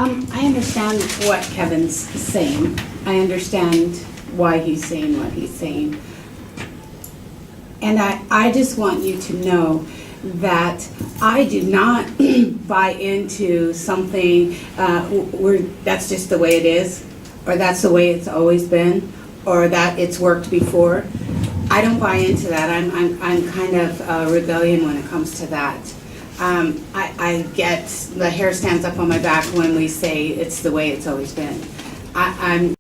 I understand what Kevin's saying. I understand why he's saying what he's saying. And I just want you to know that I do not buy into something where that's just the way it is, or that's the way it's always been, or that it's worked before. I don't buy into that. I'm kind of rebellion when it comes to that. I get the hair stands up on my back when we say it's the way it's always been. I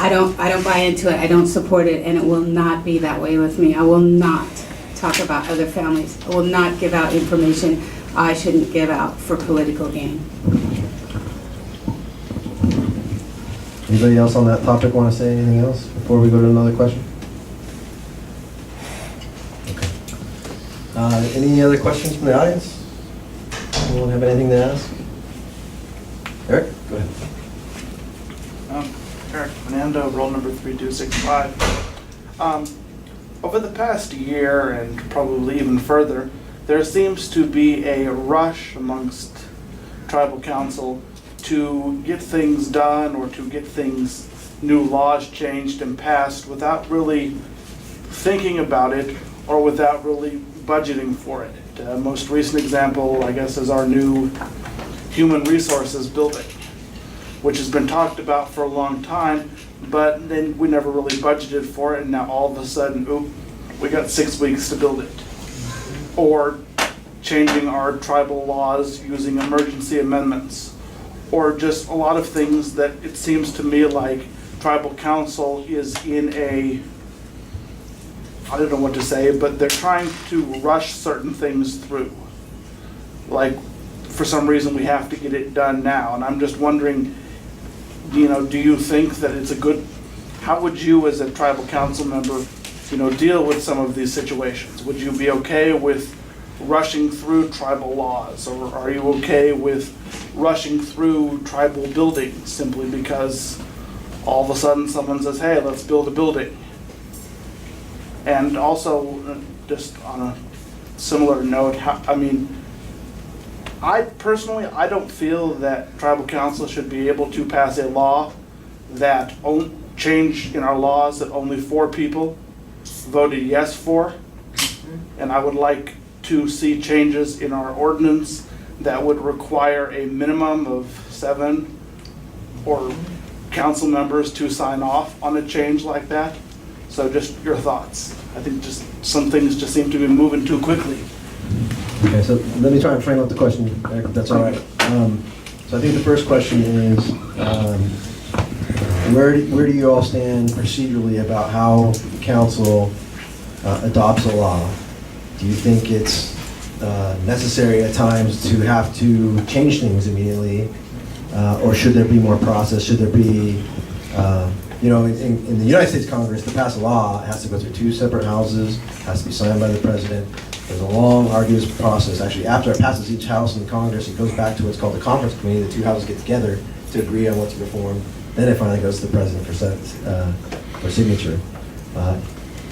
don't buy into it. I don't support it, and it will not be that way with me. I will not talk about other families. I will not give out information I shouldn't give out for political gain. Anybody else on that topic want to say anything else before we go to another question? Okay. Any other questions from the audience? Anyone have anything to ask? Eric, go ahead. Eric Fernando, roll number 3265. Over the past year, and probably even further, there seems to be a rush amongst tribal council to get things done or to get things, new laws changed and passed without really thinking about it or without really budgeting for it. Most recent example, I guess, is our new human resources building, which has been talked about for a long time, but then we never really budgeted for it, and now all of a sudden, oop, we got 6 weeks to build it. Or changing our tribal laws using emergency amendments, or just a lot of things that it seems to me like tribal council is in a, I don't know what to say, but they're trying to rush certain things through. Like, for some reason, we have to get it done now, and I'm just wondering, do you think that it's a good, how would you as a tribal council member, deal with some of these situations? Would you be okay with rushing through tribal laws, or are you okay with rushing through tribal buildings simply because all of a sudden someone says, hey, let's build a building? And also, just on a similar note, I personally don't feel that tribal council should be able to pass a law that change in our laws that only 4 people voted yes for. And I would like to see changes in our ordinance that would require a minimum of 7 or council members to sign off on a change like that. So just your thoughts. I think just some things just seem to be moving too quickly. Okay, so let me try and frame up the question, Eric, if that's all right. So I think the first question is, where do you all stand procedurally about how council adopts a law? Do you think it's necessary at times to have to change things immediately, or should there be more process? Should there be, in the United States Congress, to pass a law, it has to go through 2 separate houses, has to be signed by the president. There's a long, arduous process. Actually, after it passes each house in the Congress, it goes back to what's called the conference committee. The 2 houses get together to agree on what to reform. Then it finally goes to the president for signature.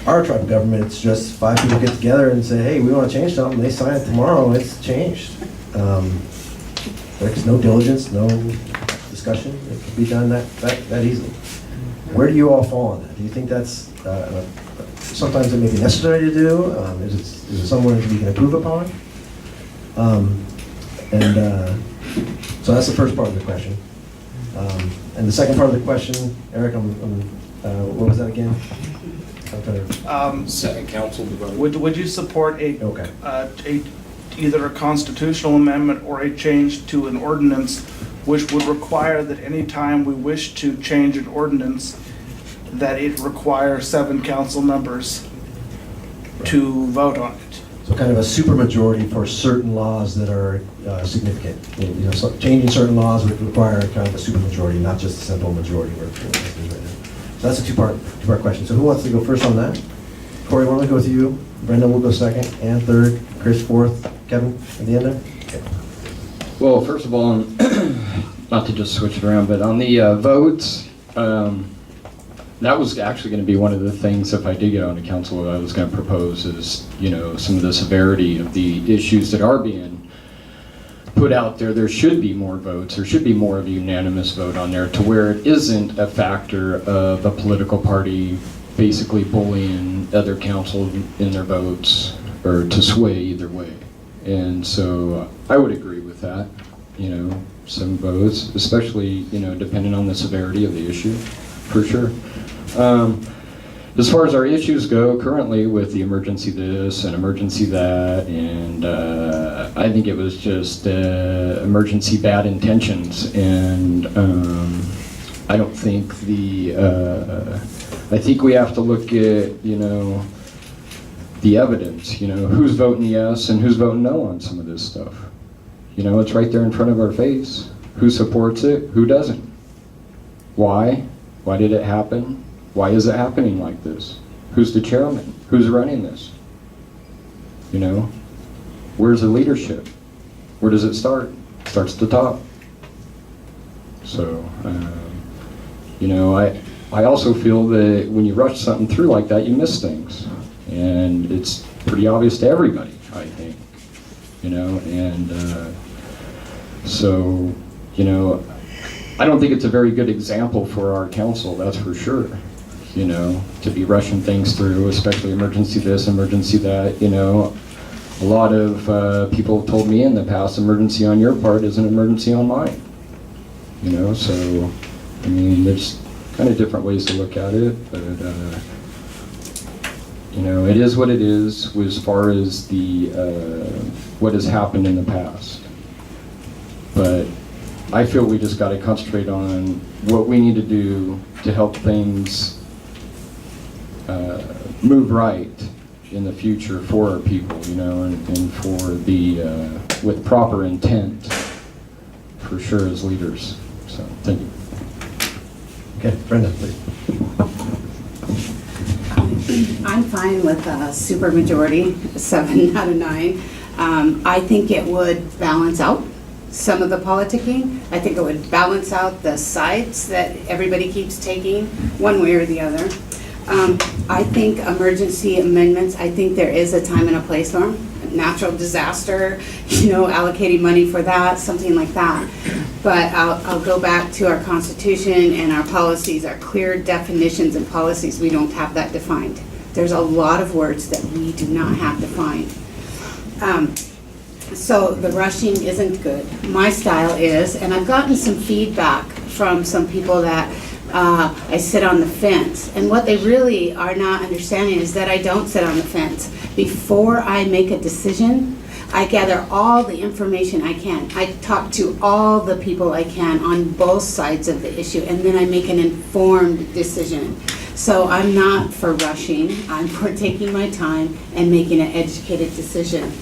Our tribal government, it's just 5 people get together and say, hey, we want to change something. They sign it tomorrow, it's changed. There's no diligence, no discussion. It can be done that easily. Where do you all fall on that? Do you think that's sometimes it may be necessary to do? Is it somewhere that we can improve upon? So that's the first part of the question. And the second part of the question, Eric, what was that again? Second council development. Would you support either a constitutional amendment or a change to an ordinance which would require that any time we wish to change an ordinance that it require 7 council members to vote on it? So kind of a supermajority for certain laws that are significant. So changing certain laws would require kind of a supermajority, not just a simple majority. So that's a two-part question. So who wants to go first on that? Corey, why don't we go with you? Brenda will go second, and third. Chris fourth. Kevin at the end there? Okay. Well, first of all, not to just switch it around, but on the votes, that was actually going to be one of the things, if I did get on the council, I was going to propose is, some of the severity of the issues that are being put out there, there should be more votes, there should be more of a unanimous vote on there to where it isn't a factor of a political party basically bullying other council in their votes or to sway either way. And so I would agree with that, some votes, especially, depending on the severity of the issue, for sure. As far as our issues go currently with the emergency this and emergency that, and I think it was just emergency bad intentions, and I don't think I think we have to look at, the evidence, who's voting yes and who's voting no on some of this stuff. It's right there in front of our face. Who supports it? Who doesn't? Why? Why did it happen? Why is it happening like this? Who's the chairman? Who's running this? Where's the leadership? Where does it start? It starts at the top. So, I also feel that when you rush something through like that, you miss things. And it's pretty obvious to everybody, I think. So, I don't think it's a very good example for our council, that's for sure. To be rushing things through, especially emergency this, emergency that, A lot of people have told me in the past, emergency on your part is an emergency on mine. So, there's kind of different ways to look at it, but, it is what it is as far as the, what has happened in the past. But I feel we just got to concentrate on what we need to do to help things move right in the future for our people, and for the, with proper intent, for sure, as leaders. So, thank you. Okay, Brenda, please. I'm fine with a supermajority, 7 out of 9. I think it would balance out some of the politicking. I think it would balance out the sides that everybody keeps taking, one way or the other. I think emergency amendments, I think there is a time and a place for them. Natural disaster, allocating money for that, something like that. But I'll go back to our Constitution and our policies, our clear definitions and policies. We don't have that defined. There's a lot of words that we do not have defined. So the rushing isn't good. My style is, and I've gotten some feedback from some people that I sit on the fence. And what they really are not understanding is that I don't sit on the fence. Before I make a decision, I gather all the information I can. I talk to all the people I can on both sides of the issue, and then I make an informed decision. So I'm not for rushing. I'm for taking my time and making an educated decision.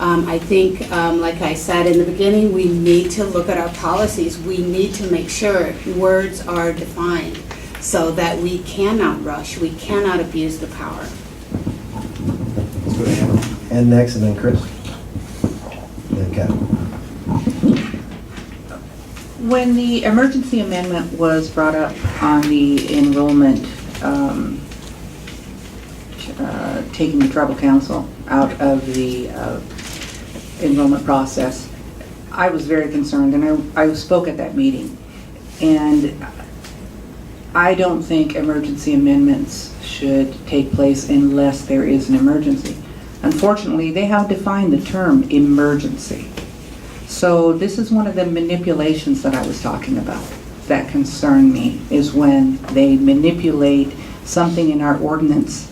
I think, like I said in the beginning, we need to look at our policies. We need to make sure words are defined so that we cannot rush, we cannot abuse the power. Let's go to Hannah. And next, and then Chris. And then Kevin. When the emergency amendment was brought up on the enrollment, taking the tribal council out of the enrollment process, I was very concerned, and I spoke at that meeting. And I don't think emergency amendments should take place unless there is an emergency. Unfortunately, they have defined the term emergency. So this is one of the manipulations that I was talking about that concern me, is when they manipulate something in our ordinance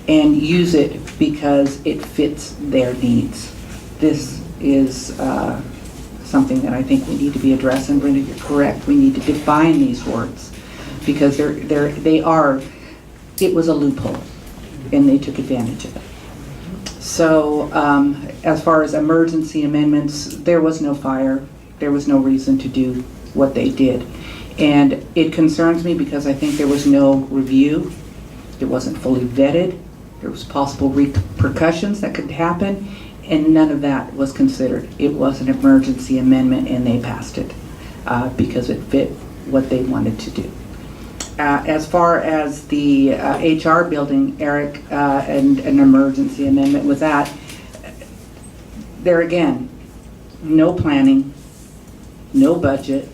and use it because it fits their needs. This is something that I think we need to be addressed, and Brenda, you're correct. We need to define these words because it was a loophole and they took advantage of it. So as far as emergency amendments, there was no fire. There was no reason to do what they did. And it concerns me because I think there was no review. It wasn't fully vetted. There was possible repercussions that could happen, and none of that was considered. It was an emergency amendment, and they passed it because it fit what they wanted to do. As far as the HR building, Eric, and an emergency amendment with that, there again, no planning, no budget,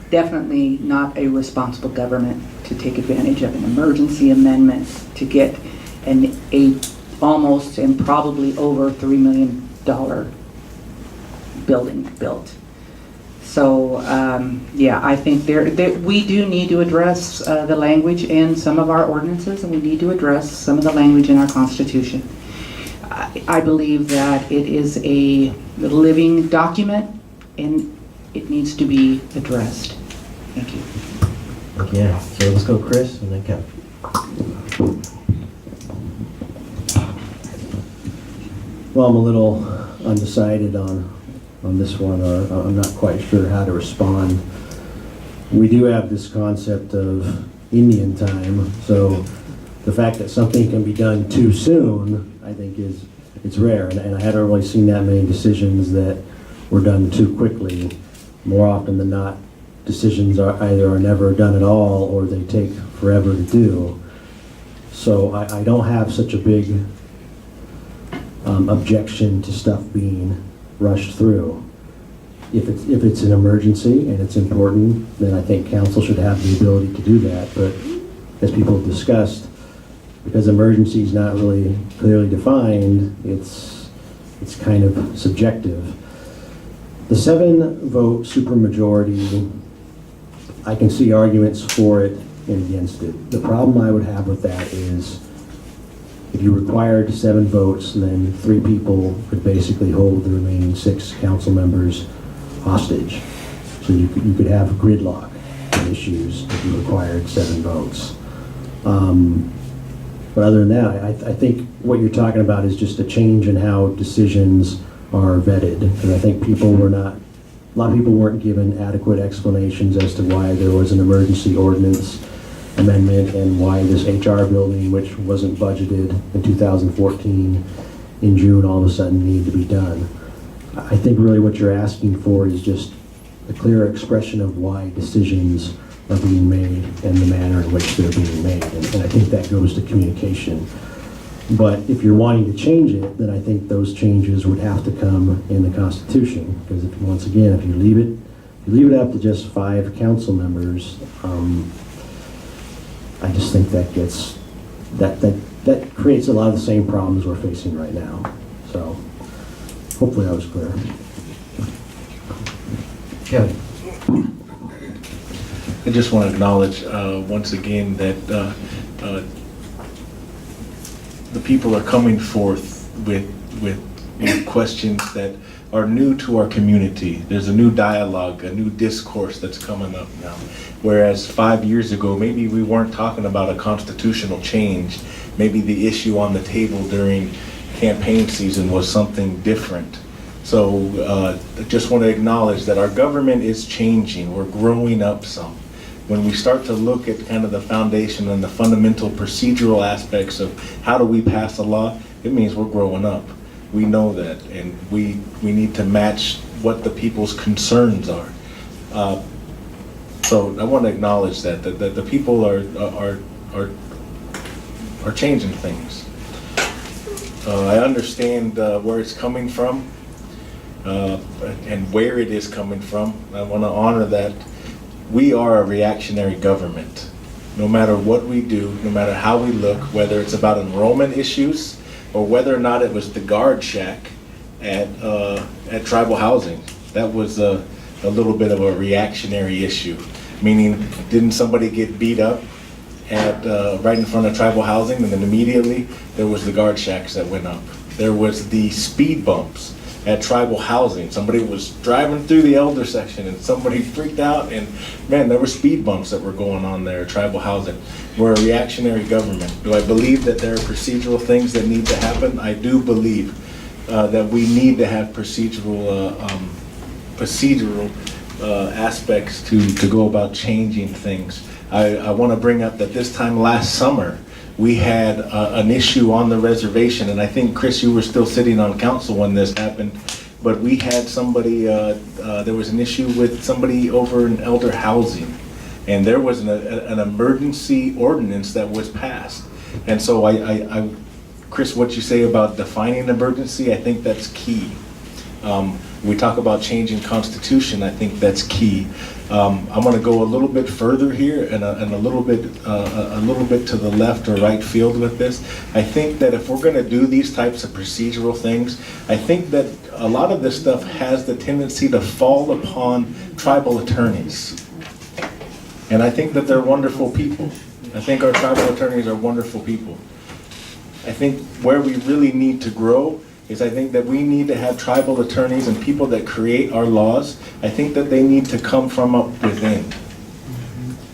definitely not a responsible government to take advantage of an emergency amendment to get a almost and probably over $3 million building built. So, yeah, I think that we do need to address the language in some of our ordinances, and we need to address some of the language in our Constitution. I believe that it is a living document, and it needs to be addressed. Thank you. Yeah, so let's go Chris and then Kevin. Well, I'm a little undecided on this one, or I'm not quite sure how to respond. We do have this concept of Indian time, so the fact that something can be done too soon, I think it's rare, and I haven't really seen that many decisions that were done too quickly. More often than not, decisions are never done at all, or they take forever to do. So I don't have such a big objection to stuff being rushed through. If it's an emergency and it's important, then I think council should have the ability to do that. But as people have discussed, because emergency is not really clearly defined, it's kind of subjective. The 7-vote supermajority, I can see arguments for it and against it. The problem I would have with that is if you required 7 votes, then 3 people could basically hold the remaining 6 council members hostage. So you could have gridlock issues if you required 7 votes. But other than that, I think what you're talking about is just a change in how decisions are vetted. Because I think a lot of people weren't given adequate explanations as to why there was an emergency ordinance amendment and why this HR building, which wasn't budgeted in 2014, in June all of a sudden needed to be done. I think really what you're asking for is just a clearer expression of why decisions are being made and the manner in which they're being made. And I think that goes to communication. But if you're wanting to change it, then I think those changes would have to come in the Constitution. Because if you leave it up to just 5 council members, I just think that creates a lot of the same problems we're facing right now. So hopefully I was clear. Kevin. I just want to acknowledge once again that the people are coming forth with questions that are new to our community. There's a new dialogue, a new discourse that's coming up now. Whereas 5 years ago, maybe we weren't talking about a constitutional change. Maybe the issue on the table during campaign season was something different. So I just want to acknowledge that our government is changing. We're growing up some. When we start to look at kind of the foundation and the fundamental procedural aspects of how do we pass a law, it means we're growing up. We know that, and we need to match what the people's concerns are. So I want to acknowledge that the people are changing things. I understand where it's coming from and where it is coming from. I want to honor that. We are a reactionary government. No matter what we do, no matter how we look, whether it's about enrollment issues or whether or not it was the guard shack at tribal housing, that was a little bit of a reactionary issue. Meaning, didn't somebody get beat up at right in front of tribal housing, and then immediately there was the guard shacks that went up. There was the speed bumps at tribal housing. Somebody was driving through the elder section and somebody freaked out, and man, there were speed bumps that were going on there at tribal housing. We're a reactionary government. Do I believe that there are procedural things that need to happen? I do believe that we need to have procedural aspects to go about changing things. I want to bring up that this time last summer, we had an issue on the reservation, and I think, Chris, you were still sitting on council when this happened, but we had somebody, there was an issue with somebody over in elder housing, and there was an emergency ordinance that was passed. And so Chris, what you say about defining emergency, I think that's key. We talk about changing constitution, I think that's key. I'm going to go a little bit further here and a little bit to the left or right field with this. I think that if we're going to do these types of procedural things, I think that a lot of this stuff has the tendency to fall upon tribal attorneys. And I think that they're wonderful people. I think our tribal attorneys are wonderful people. I think where we really need to grow is I think that we need to have tribal attorneys and people that create our laws. I think that they need to come from up within.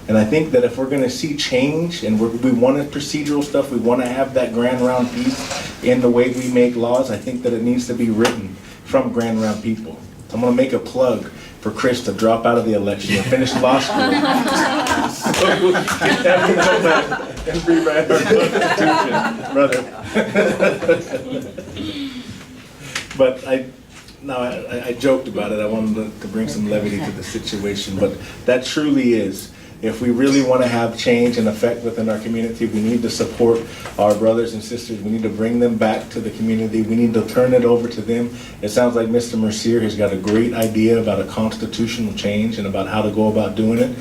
And I think that if we're going to see change and we want procedural stuff, we want to have that grand round piece in the way we make laws, I think that it needs to be written from grand round people. So I'm going to make a plug for Chris to drop out of the election and finish law school. So we can have him come back and rewrite our Constitution, brother. But I joked about it. I wanted to bring some levity to the situation, but that truly is. If we really want to have change and effect within our community, we need to support our brothers and sisters. We need to bring them back to the community. We need to turn it over to them. It sounds like Mr. Mercier has got a great idea about a constitutional change and about how to go about doing it.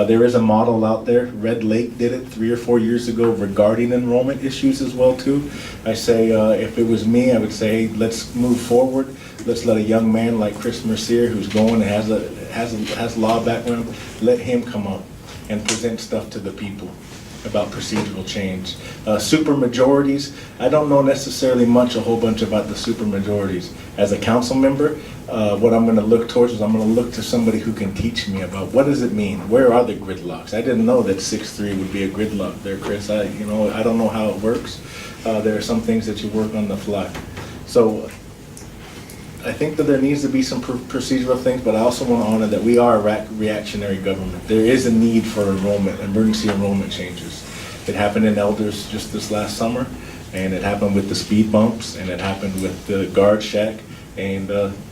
There is a model out there. Red Lake did it 3 or 4 years ago regarding enrollment issues as well too. I say if it was me, I would say let's move forward. Let's let a young man like Chris Mercier, who's going and has law background, let him come up and present stuff to the people about procedural change. Super majorities, I don't know necessarily a whole bunch about the super majorities. As a council member, what I'm going to look towards is I'm going to look to somebody who can teach me about what does it mean? Where are the gridlocks? I didn't know that 6-3 would be a gridlock there, Chris. I don't know how it works. There are some things that you work on the fly. So I think that there needs to be some procedural things, but I also want to honor that we are a reactionary government. There is a need for emergency enrollment changes. It happened in Elders just this last summer, and it happened with the speed bumps, and it happened with the guard shack, and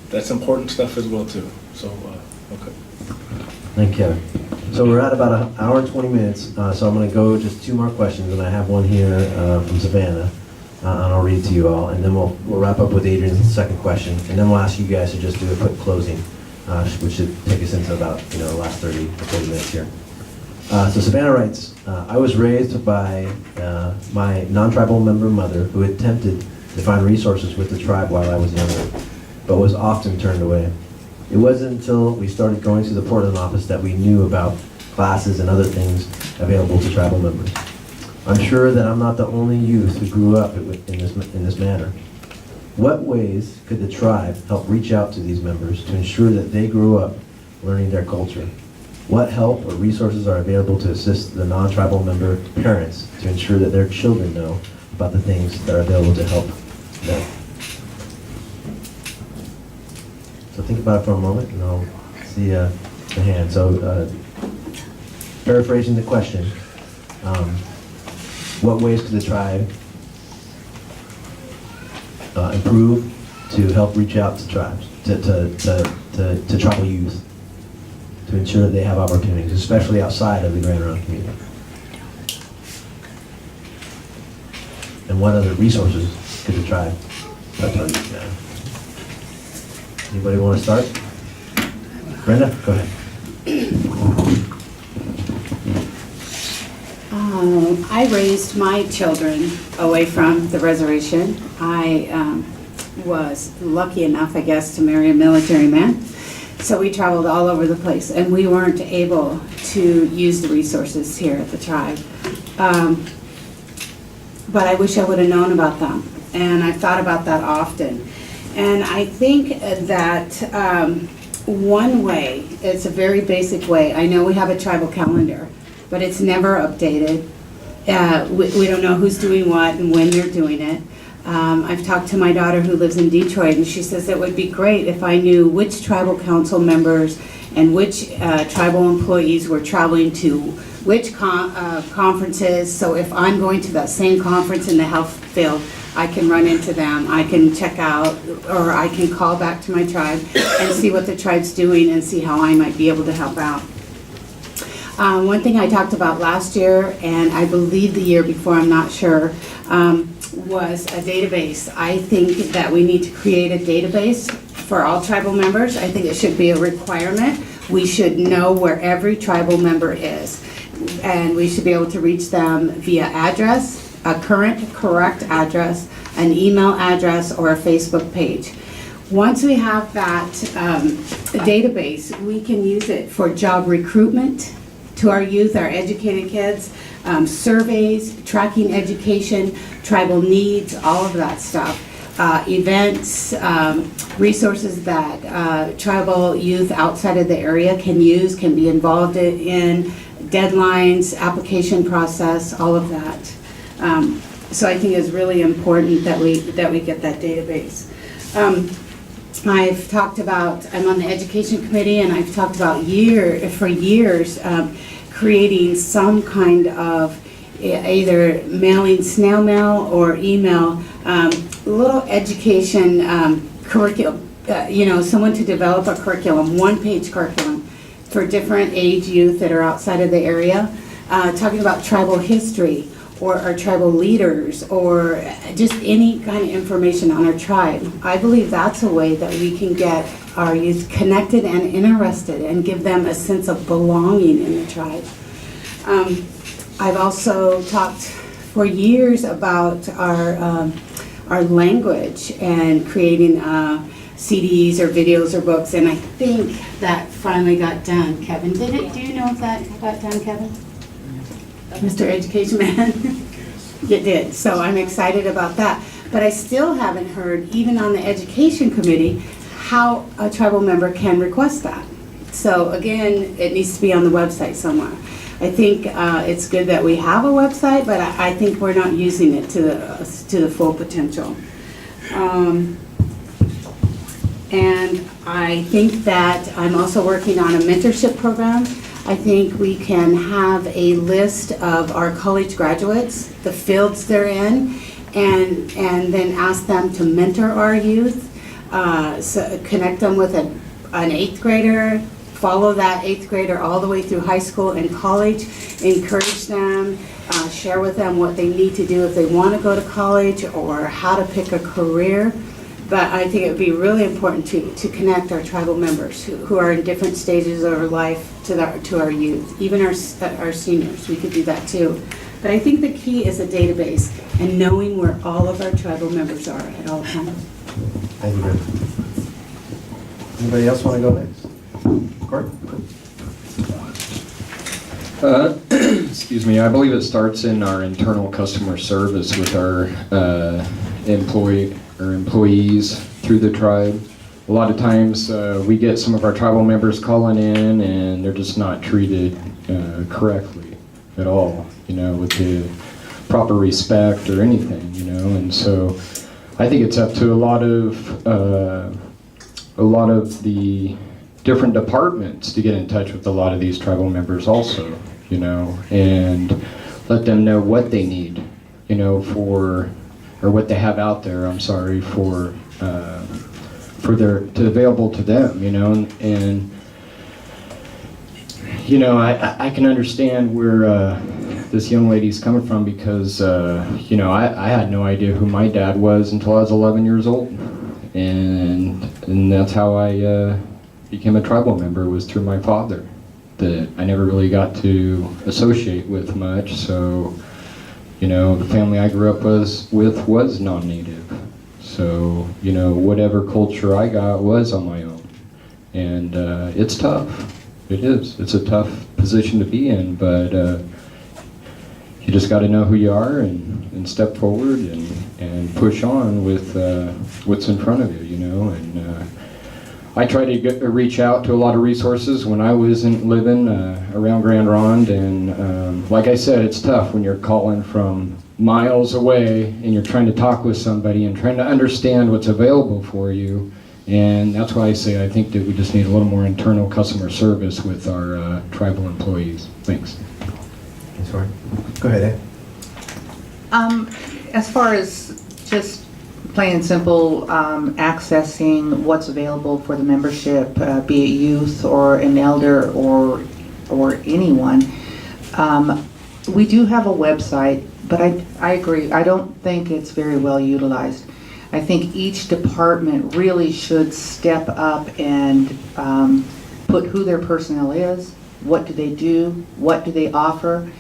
that's important stuff as well too. So, okay. Thank you, Kevin. So we're at about 1 hour and 20 minutes, so I'm going to go just 2 more questions, and I have one here from Savannah. And I'll read it to you all, and then we'll wrap up with Adrian's second question, and then we'll ask you guys to just do a quick closing, which should take us into about the last 30 to 40 minutes here. So Savannah writes, I was raised by my non-tribal member mother who attempted to find resources with the tribe while I was younger, but was often turned away. It wasn't until we started going to the Portland office that we knew about classes and other things available to tribal members. I'm sure that I'm not the only youth who grew up in this manner. What ways could the tribe help reach out to these members to ensure that they grew up learning their culture? What help or resources are available to assist the non-tribal member parents to ensure that their children know about the things that are available to help them? So think about it for a moment, and I'll see the hand. So paraphrasing the question, what ways could the tribe improve to help reach out to tribes, to tribal youth, to ensure that they have opportunities, especially outside of the Grand Round community? And what other resources could the tribe touch on? Anybody want to start? Brenda, go ahead. I raised my children away from the reservation. I was lucky enough, I guess, to marry a military man. So we traveled all over the place, and we weren't able to use the resources here at the tribe. But I wish I would have known about them, and I've thought about that often. And I think that one way, it's a very basic way, I know we have a tribal calendar, but it's never updated. We don't know who's doing what and when they're doing it. I've talked to my daughter who lives in Detroit, and she says it would be great if I knew which tribal council members and which tribal employees were traveling to which conferences. So if I'm going to that same conference in the health field, I can run into them, I can check out, or I can call back to my tribe and see what the tribe's doing and see how I might be able to help out. One thing I talked about last year, and I believe the year before, I'm not sure, was a database. I think that we need to create a database for all tribal members. I think it should be a requirement. We should know where every tribal member is. And we should be able to reach them via address, a current, correct address, an email address, or a Facebook page. Once we have that database, we can use it for job recruitment to our youth, our educated kids, surveys, tracking education, tribal needs, all of that stuff. Events, resources that tribal youth outside of the area can use, can be involved in, deadlines, application process, all of that. So I think it's really important that we get that database. I've talked about, I'm on the education committee, and I've talked about for years creating some kind of either mailing snail mail or email, little education curriculum, someone to develop a curriculum, one-page curriculum for different age youth that are outside of the area, talking about tribal history or our tribal leaders or just any kind of information on our tribe. I believe that's a way that we can get our youth connected and interested and give them a sense of belonging in the tribe. I've also talked for years about our language and creating CDs or videos or books, and I think that finally got done. Kevin, do you know if that got done, Kevin? Mr. Education Man? It did, so I'm excited about that. But I still haven't heard, even on the Education Committee, how a tribal member can request that. So again, it needs to be on the website somewhere. I think it's good that we have a website, but I think we're not using it to the full potential. And I think that I'm also working on a mentorship program. I think we can have a list of our college graduates, the fields they're in, and then ask them to mentor our youth, so connect them with an 8th grader, follow that 8th grader all the way through high school and college, encourage them, share with them what they need to do if they want to go to college or how to pick a career. But I think it would be really important to connect our tribal members who are in different stages of our life to our youth, even our seniors. We could do that too. But I think the key is a database and knowing where all of our tribal members are at all times. Thank you, Brenda. Anybody else want to go next? Court? Excuse me, I believe it starts in our internal customer service with our employees through the tribe. A lot of times we get some of our tribal members calling in and they're just not treated correctly at all, with the proper respect or anything, and so I think it's up to a lot of the different departments to get in touch with a lot of these tribal members also, and let them know what they need, or what they have out there, for available to them, and I can understand where this young lady's coming from because, I had no idea who my dad was until I was 11 years old, and that's how I became a tribal member, was through my father, that I never really got to associate with much, so the family I grew up with was non-native. So, whatever culture I got was on my own. And it's tough. It is. It's a tough position to be in, but you just got to know who you are and step forward and push on with what's in front of you, And I try to reach out to a lot of resources when I wasn't living around Grand Ronde, and like I said, it's tough when you're calling from miles away and you're trying to talk with somebody and trying to understand what's available for you, and that's why I say I think that we just need a little more internal customer service with our tribal employees. Thanks. Sorry. Go ahead, Ann. As far as just plain and simple, accessing what's available for the membership, be it youth or an elder or anyone. We do have a website, but I agree. I don't think it's very well utilized. I think each department really should step up and put who their personnel is, what do they do, what do they offer,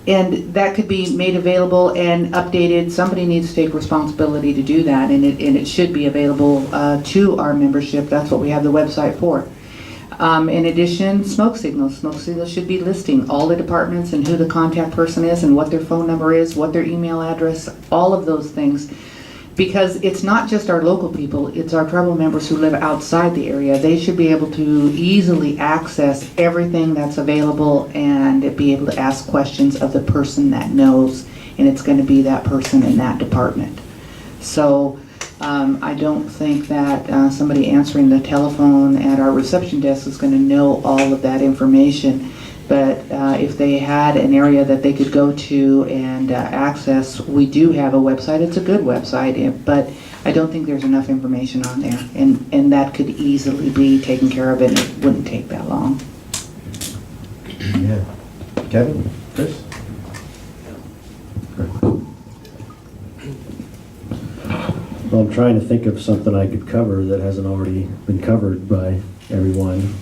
and that could be made available and updated. Somebody needs to take responsibility to do that, and it should be available to our membership. That's what we have the website for. In addition, smoke signals. Smoke signals should be listing all the departments and who the contact person is and what their phone number is, what their email address, all of those things. Because it's not just our local people, it's our tribal members who live outside the area. They should be able to easily access everything that's available and be able to ask questions of the person that knows, and it's going to be that person in that department. So I don't think that somebody answering the telephone at our reception desk is going to know all of that information. But if they had an area that they could go to and access, we do have a website. It's a good website, but I don't think there's enough information on there. And that could easily be taken care of, and it wouldn't take that long. Yeah. Kevin? Chris? Well, I'm trying to think of something I could cover that hasn't already been covered by everyone.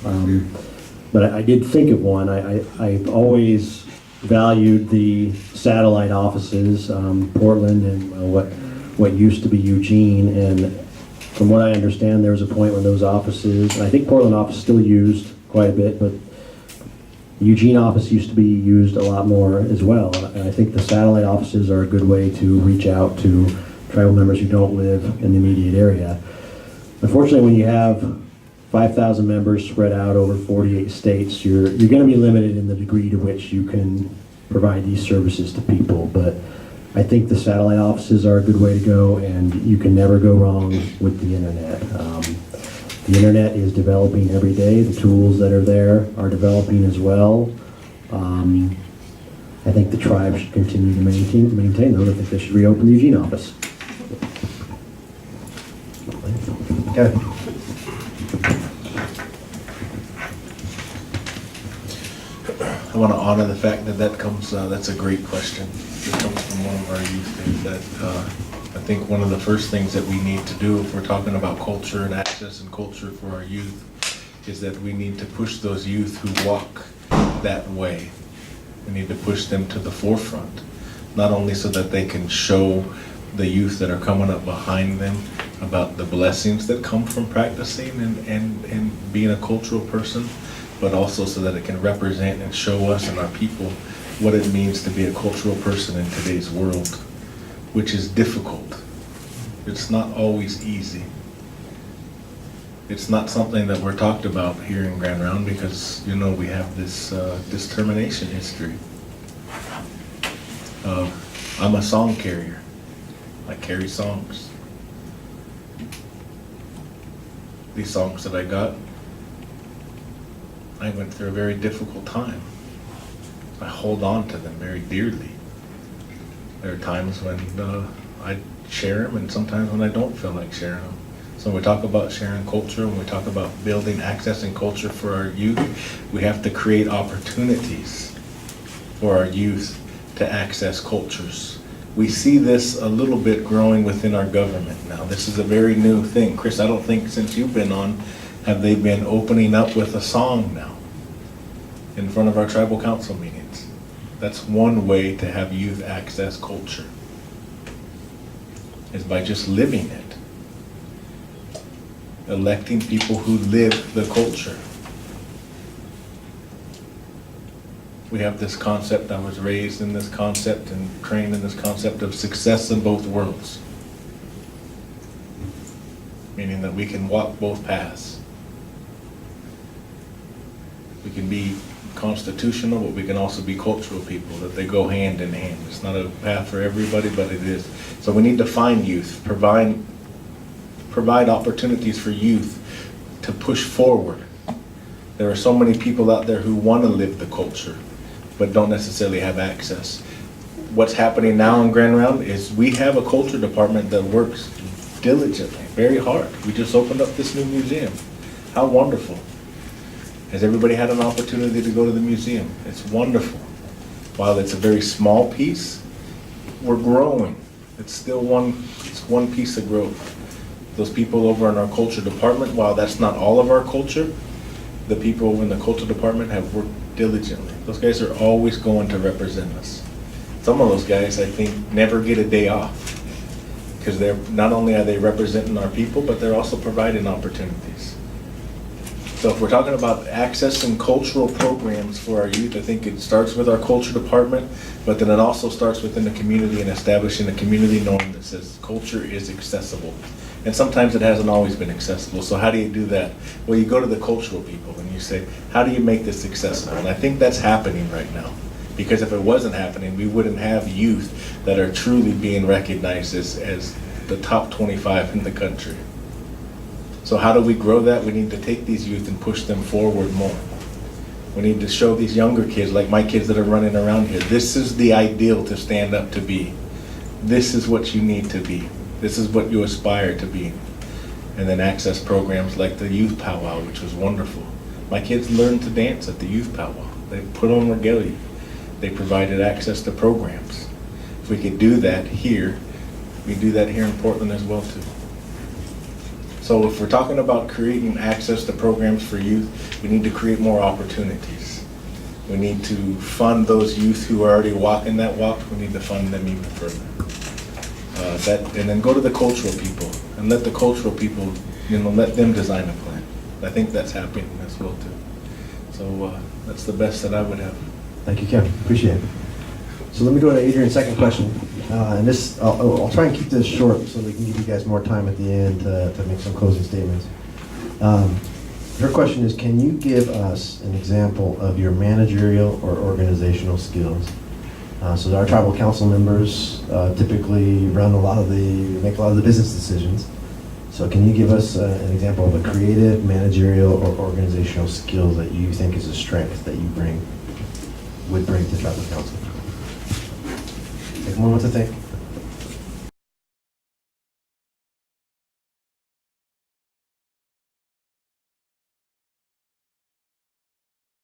But I did think of one. I've always valued the satellite offices, Portland and what used to be Eugene. And from what I understand, there was a point when those offices, and I think Portland office is still used quite a bit, but the Eugene office used to be used a lot more as well. And I think the satellite offices are a good way to reach out to tribal members who don't live in the immediate area. Unfortunately, when you have 5,000 members spread out over 48 states, you're going to be limited in the degree to which you can provide these services to people. But I think the satellite offices are a good way to go, and you can never go wrong with the internet. The internet is developing every day. The tools that are there are developing as well. I think the tribe should continue to maintain those. I think they should reopen the Eugene office. Kevin? I want to honor the fact that that's a great question. It comes from one of our youth, is that I think one of the first things that we need to do if we're talking about culture and access and culture for our youth is that we need to push those youth who walk that way. We need to push them to the forefront, not only so that they can show the youth that are coming up behind them about the blessings that come from practicing and being a cultural person, but also so that it can represent and show us and our people what it means to be a cultural person in today's world, which is difficult. It's not always easy. It's not something that we're talked about here in Grand Round because, you know, we have this discrimination history. I'm a song carrier. I carry songs. These songs that I got, I went through a very difficult time. I hold on to them very dearly. There are times when I share them and sometimes when I don't feel like sharing them. So when we talk about sharing culture, when we talk about building access and culture for our youth, we have to create opportunities for our youth to access cultures. We see this a little bit growing within our government now. This is a very new thing. Chris, I don't think since you've been on, have they been opening up with a song now in front of our tribal council meetings. That's one way to have youth access culture, is by just living it. Electing people who live the culture. We have this concept, I was raised in this concept and trained in this concept of success in both worlds. Meaning that we can walk both paths. We can be constitutional, but we can also be cultural people, that they go hand in hand. It's not a path for everybody, but it is. So we need to find youth, provide opportunities for youth to push forward. There are so many people out there who want to live the culture, but don't necessarily have access. What's happening now in Grand Round is we have a culture department that works diligently, very hard. We just opened up this new museum. How wonderful. Has everybody had an opportunity to go to the museum? It's wonderful. While it's a very small piece, we're growing. It's still it's one piece of growth. Those people over in our culture department, while that's not all of our culture, the people in the culture department have worked diligently. Those guys are always going to represent us. Some of those guys, I think, never get a day off because not only are they representing our people, but they're also providing opportunities. So if we're talking about accessing cultural programs for our youth, I think it starts with our culture department, but then it also starts within the community and establishing a community norm that says culture is accessible. And sometimes it hasn't always been accessible. So how do you do that? Well, you go to the cultural people and you say, how do you make this accessible? And I think that's happening right now. Because if it wasn't happening, we wouldn't have youth that are truly being recognized as the top 25 in the country. So how do we grow that? We need to take these youth and push them forward more. We need to show these younger kids, like my kids that are running around here, this is the ideal to stand up to be. This is what you need to be. This is what you aspire to be. And then access programs like the Youth Powwow, which was wonderful. My kids learned to dance at the Youth Powwow. They put on regalia. They provided access to programs. If we could do that here, we do that here in Portland as well too. So if we're talking about creating access to programs for youth, we need to create more opportunities. We need to fund those youth who are already walking that walk. We need to fund them even further. And then go to the cultural people and let the cultural people, let them design a plan. I think that's happening as well too. So that's the best that I would have. Thank you, Kevin. Appreciate it. So let me go to Adrian's second question. And this, I'll try and keep this short so we can give you guys more time at the end to make some closing statements. Her question is, can you give us an example of your managerial or organizational skills? So our tribal council members typically make a lot of the business decisions. So can you give us an example of a creative, managerial, or organizational skill that you think is a strength that you would bring to tribal council? Take a moment to think.